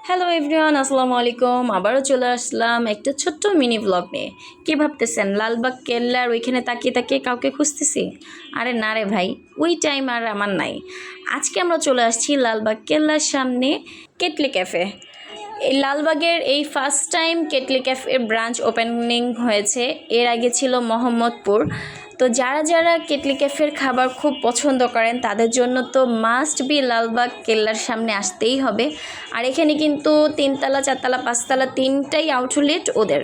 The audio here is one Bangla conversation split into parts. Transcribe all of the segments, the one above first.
হ্যালো এভরিওয়ান, আসসালামু আলাইকুম। আবারও চলে আসলাম একটা ছোট্ট মিনি ব্লগ নিয়ে। কী ভাবতেছেন লালবাগ কেল্লার ওইখানে তাকিয়ে তাকিয়ে কাউকে খুঁজতেছি? আরে না রে ভাই, ওই টাইম আর আমার নাই। আজকে আমরা চলে আসছি লালবাগ কেল্লার সামনে কেটলি ক্যাফে। এই লালবাগের এই ফার্স্ট টাইম কেটলি ক্যাফের ব্রাঞ্চ ওপেনিং হয়েছে। এর আগে ছিল মোহাম্মদপুর। তো যারা যারা কেটলি ক্যাফের খাবার খুব পছন্দ করেন তাদের জন্য তো মাস্ট বি লালবাগ কেল্লার সামনে আসতেই হবে। আর এখানে কিন্তু 3তলা 4তলা 5তলা তিনটাই আউটলেট ওদের।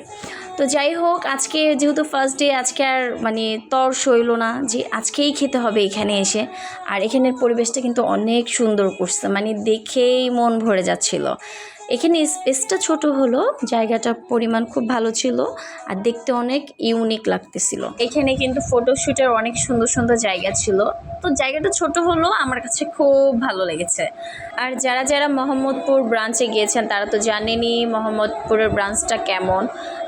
তো যাই হোক, আজকে যেহেতু ফার্স্ট ডে, আজকে আর তর সইল না যে আজকেই খেতে হবে এখানে এসে। আর এখানের পরিবেশটা কিন্তু অনেক সুন্দর করছে, দেখেই মন ভরে যাচ্ছিল। এখানে স্পেসটা ছোট হলো, জায়গাটা পরিমাণ খুব ভালো ছিল আর দেখতে অনেক ইউনিক লাগতেছিল। এখানে কিন্তু ফটোশ্যুটের অনেক সুন্দর সুন্দর জায়গা ছিল। তো জায়গাটা ছোট হলো, আমার কাছে খুব ভালো লেগেছে। আর যারা যারা মোহাম্মদপুর ব্রাঞ্চে গিয়েছেন তারা তো জানেনই মোহাম্মদপুরের ব্রাঞ্চটা কেমন।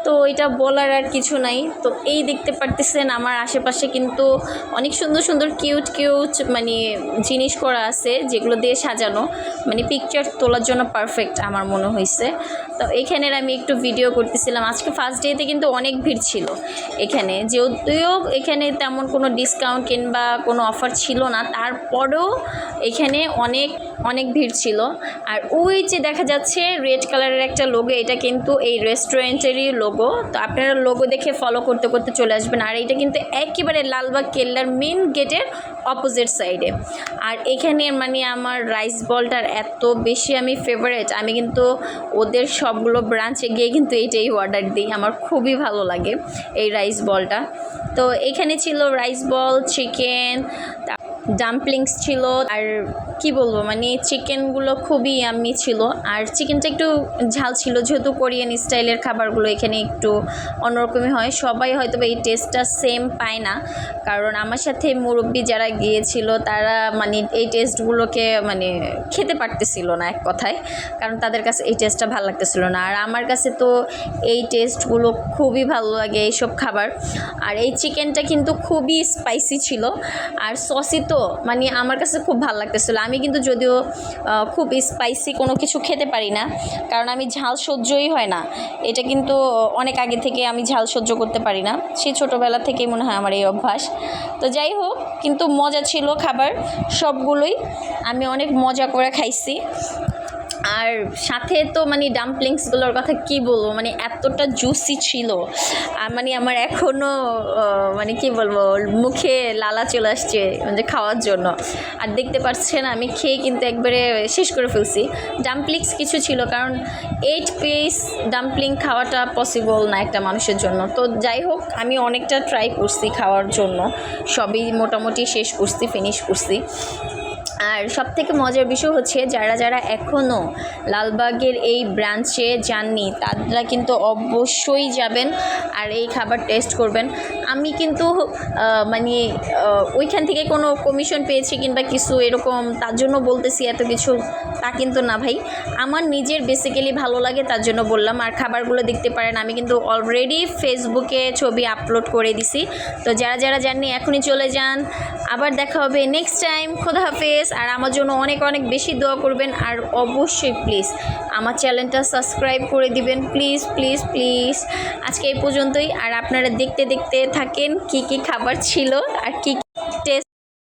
তো এটা বলার আর কিছু নাই। তো এই দেখতে পারতেছেন আমার আশেপাশে কিন্তু অনেক সুন্দর সুন্দর কিউট কিউট জিনিস করা আছে, যেগুলো দিয়ে সাজানো, পিকচার তোলার জন্য পারফেক্ট আমার মনে হয়েছে। তো এখানের আমি একটু ভিডিও করতেছিলাম। আজকে ফার্স্ট ডেতে কিন্তু অনেক ভিড় ছিল এখানে, যদিও এখানে তেমন কোনো ডিসকাউন্ট কিংবা কোনো অফার ছিল না, তারপরেও এখানে অনেক অনেক ভিড় ছিল। আর ওই যে দেখা যাচ্ছে রেড কালারের একটা লোগো, এটা কিন্তু এই রেস্টুরেন্টেরই লোগো। তো আপনারা লোগো দেখে ফলো করতে করতে চলে আসবেন। আর এটা কিন্তু একেবারে লালবাগ কেল্লার মেন গেটের অপোজিট সাইডে। আর এখানে আমার রাইস বলটার এত বেশি আমি ফেভারেট, আমি কিন্তু ওদের সবগুলো ব্রাঞ্চে গিয়ে কিন্তু এইটাই অর্ডার দিই। আমার খুবই ভালো লাগে এই রাইস বলটা। তো এখানে ছিল রাইস বল, চিকেন, ডাম্পলিংস ছিল। আর কি বলবো, চিকেনগুলো খুবই ইয়াম্মি ছিল। আর চিকেনটা একটু ঝাল ছিল, যেহেতু কোরিয়ান স্টাইলের খাবারগুলো এখানে একটু অন্যরকমই হয়। সবাই হয়তো এই টেস্টটা সেম পায় না, কারণ আমার সাথে মুরব্বি যারা গিয়েছিল তারা এই টেস্টগুলোকে খেতে পারতেছিল না এক কথায়, কারণ তাদের কাছে এই টেস্টটা ভালো লাগতেছিল না। আর আমার কাছে তো এই টেস্টগুলো খুবই ভালো লাগে এইসব খাবার। আর এই চিকেনটা কিন্তু খুবই স্পাইসি ছিল আর সসি, তো আমার কাছে খুব ভালো লাগতেছিলো। আমি কিন্তু যদিও খুব স্পাইসি কোনো কিছু খেতে পারি না, কারণ আমি ঝাল সহ্যই হয় না। এটা কিন্তু অনেক আগে থেকে আমি ঝাল সহ্য করতে পারি না, সেই ছোটোবেলা থেকেই মনে হয় আমার এই অভ্যাস। তো যাই হোক, কিন্তু মজা ছিল খাবার সবগুলোই, আমি অনেক মজা করে খাইছি। আর সাথে তো ডাম্পলিংসগুলোর কথা কি বলবো, এতটা জুসি ছিল। আর আমার এখনও কি বলবো, মুখে লালা চলে আসছে খাওয়ার জন্য। আর দেখতে পাচ্ছেন আমি খেয়ে কিন্তু একবারে শেষ করে ফেলছি। ডাম্পলিংস কিছু ছিল, কারণ 8 পিস ডাম্পলিং খাওয়াটা পসিবল না একটা মানুষের জন্য। তো যাই হোক, আমি অনেকটা ট্রাই করছি খাওয়ার জন্য, সবই মোটামুটি শেষ করছি, ফিনিশ করছি। আর সবথেকে মজার বিষয় হচ্ছে, যারা যারা এখনও লালবাগের এই ব্রাঞ্চে যাননি তারা কিন্তু অবশ্যই যাবেন আর এই খাবার টেস্ট করবেন। আমি কিন্তু ওইখান থেকে কোনো কমিশন পেয়েছি কিংবা কিছু এরকম তার জন্য বলতেছি এত কিছু, তা কিন্তু না ভাই। আমার নিজের বেসিক্যালি ভালো লাগে তার জন্য বললাম। আর খাবারগুলো দেখতে পারেন, আমি কিন্তু অলরেডি ফেসবুকে ছবি আপলোড করে দিছি। তো যারা যারা যাননি এখনই চলে যান। আবার দেখা হবে নেক্সট টাইম। খোদা হাফেজ। আর আমার জন্য অনেক অনেক বেশি দোয়া করবেন। আর অবশ্যই প্লিজ আমার চ্যানেলটা সাবস্ক্রাইব করে দিবেন, প্লিজ প্লিজ প্লিজ। আজকে এই পর্যন্তই। আর আপনারা দেখতে দেখতে থাকেন কি কি খাবার ছিল আর কি